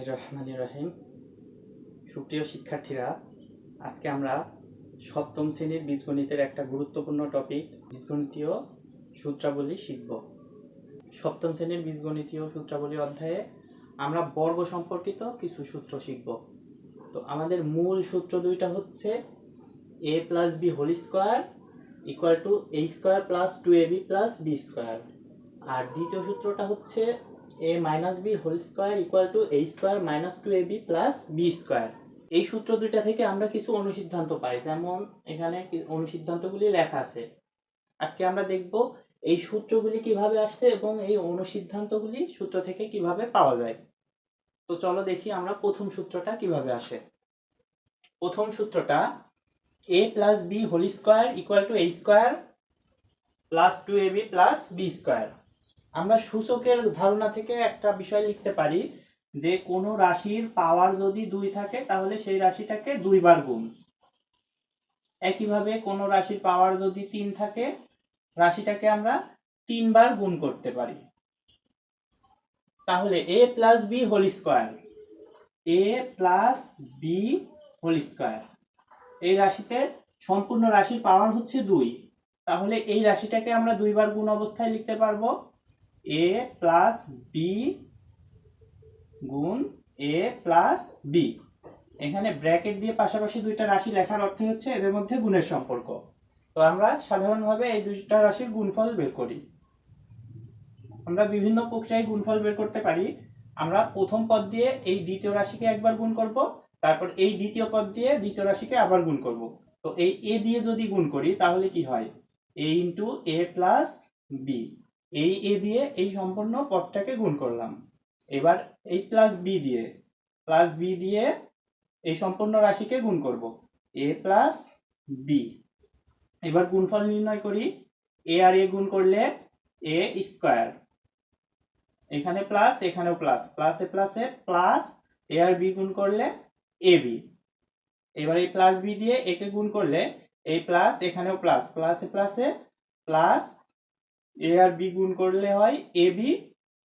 বিসমিল্লাহির রহমানির রহিম। সুপ্রিয় শিক্ষার্থীরা, আজকে আমরা সপ্তম শ্রেণীর বীজগণিতের একটা গুরুত্বপূর্ণ টপিক বীজগণিতীয় সূত্রাবলী শিখব। সপ্তম শ্রেণীর বীজগণিতীয় সূত্রাবলী অধ্যায়ে আমরা বর্গ সম্পর্কিত কিছু সূত্র শিখব। তো আমাদের মূল সূত্র দুইটা হচ্ছে a + b whole square equal to a square plus 2ab plus b square, আর দ্বিতীয় সূত্রটা হচ্ছে a - b whole square equal to a square minus 2ab plus b square. এই সূত্র দুইটা থেকে আমরা কিছু অনুসিদ্ধান্ত পাই, যেমন এখানে অনুসিদ্ধান্তগুলি লেখা আছে। আজকে আমরা দেখব এই সূত্রগুলি কিভাবে আসছে এবং এই অনুসিদ্ধান্তগুলি সূত্র থেকে কিভাবে পাওয়া যায়। তো চলো দেখি আমরা প্রথম সূত্রটা কিভাবে আসে। প্রথম সূত্রটা a + b whole square equal to a square plus 2ab plus b square. আমরা সূচকের ধারণা থেকে একটা বিষয় লিখতে পারি যে কোনো রাশির পাওয়ার যদি 2 থাকে তাহলে সেই রাশিটাকে 2 বার গুণ। একইভাবে কোনো রাশির পাওয়ার যদি 3 থাকে রাশিটাকে আমরা 3 বার গুণ করতে পারি। তাহলে a + b whole square, a + b whole square, এই রাশিতে সম্পূর্ণ রাশির পাওয়ার হচ্ছে 2, তাহলে এই রাশিটাকে আমরা 2 বার গুণ অবস্থায় লিখতে পারবো a + b গুণ a + b। এখানে ব্র্যাকেট দিয়ে পাশাপাশি দুইটা রাশি লেখার অর্থ হচ্ছে এদের মধ্যে গুণের সম্পর্ক। তো আমরা সাধারণভাবে এই দুইটা রাশির গুণফল বের করি। আমরা বিভিন্ন প্রক্রিয়ায় গুণফল বের করতে পারি। আমরা প্রথম পদ দিয়ে এই দ্বিতীয় রাশিকে একবার গুণ করব, তারপর এই দ্বিতীয় পদ দিয়ে দ্বিতীয় রাশিকে আবার গুণ করব। তো এই a দিয়ে যদি গুণ করি তাহলে কি হয়, a * a + b। এই a দিয়ে এই সম্পূর্ণ পদটাকে গুণ করলাম। এবার এই +b দিয়ে এই সম্পূর্ণ রাশিকে গুণ করব, a + b। এবার গুণফল নির্ণয় করি। a আর a গুণ করলে a স্কয়ার, এখানে প্লাস এখানেও প্লাস, প্লাসে প্লাসে প্লাস, a আর b গুণ করলে ab। এবার এই +b দিয়ে a কে গুণ করলে এই প্লাস এখানেও প্লাস, প্লাসে প্লাসে প্লাস, a আর b গুণ করলে হয় ab,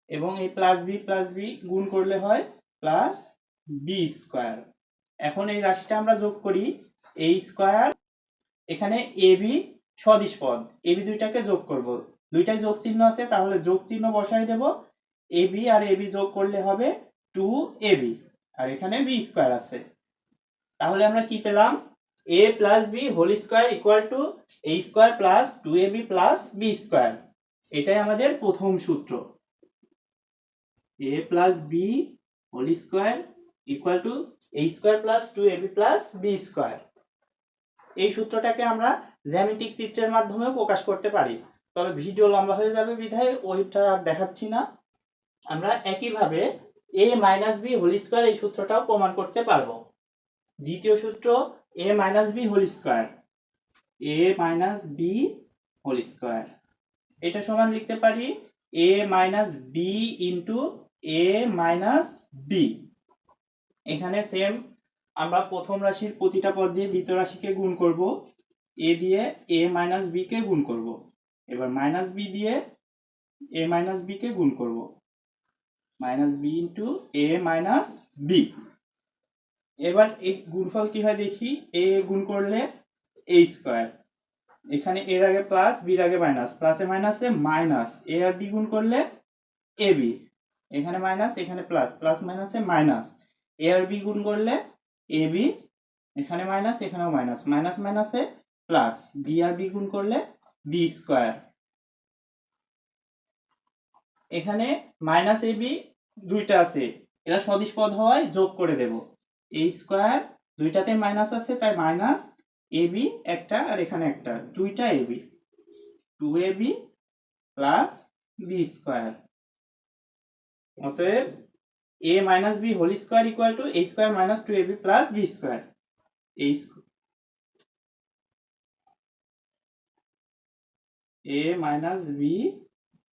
এবং এই +b গুণ করলে হয় প্লাস b স্কয়ার। এখন এই রাশিটা আমরা যোগ করি, a স্কয়ার, এখানে ab সদিশ পদ, ab দুইটাকে যোগ করব, দুইটাই যোগ চিহ্ন আছে তাহলে যোগ চিহ্ন বসাই দেব। ab আর ab যোগ করলে হবে 2ab, আর এখানে b স্কয়ার আছে। তাহলে আমরা কি পেলাম, a + b whole square equal to a square plus 2ab plus b square. এটাই আমাদের প্রথম সূত্র, a + b whole square equal to a square plus 2ab plus b square. এই সূত্রটাকে আমরা জ্যামিতিক চিত্রের মাধ্যমেও প্রকাশ করতে পারি, তবে ভিডিও লম্বা হয়ে যাবে বিধায় ওইটা আর দেখাচ্ছি না। আমরা একইভাবে a - b হোল স্কয়ার এই সূত্রটাও প্রমাণ করতে পারবো। দ্বিতীয় সূত্র a - b whole square, a - b whole square, এটা সমান লিখতে পারি a - b into a - b। এখানে সেম আমরা প্রথম রাশির প্রতিটা পদ দিয়ে দ্বিতীয় রাশিকে গুণ করব, a দিয়ে a - b কে গুণ করব, এবার -b দিয়ে a - b কে গুণ করব, -b ইনটু a - b। এবার এই গুণফল কি হয় দেখি, a গুণ করলে a স্কয়ার, এখানে এর আগে প্লাস b এর আগে মাইনাস, প্লাসে মাইনাসে মাইনাস, a আর b গুণ করলে ab, এখানে মাইনাস এখানে প্লাস, প্লাস মাইনাসে মাইনাস, a আর b গুণ করলে ab, এখানে মাইনাস এখানেও মাইনাস, মাইনাস মাইনাসে প্লাস, b আর b গুণ করলে b স্কয়ার। এখানে -ab দুইটা আছে, এরা সদিশ পদ হওয়ায় যোগ করে দেব, a স্কয়ার, দুইটাতে মাইনাস আছে তাই মাইনাস, ab একটা আর এখানে একটা, দুইটা ab, 2ab plus b square. অতএব a - b whole square equal to a square minus 2ab plus b square. a - b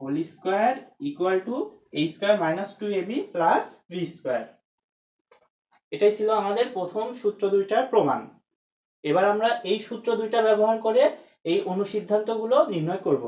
whole square equal to a square minus 2ab plus b square. এটাই ছিল আমাদের প্রথম সূত্র দুইটার প্রমাণ। এবার আমরা এই সূত্র দুইটা ব্যবহার করে এই অনুসিদ্ধান্তগুলো নির্ণয় করব।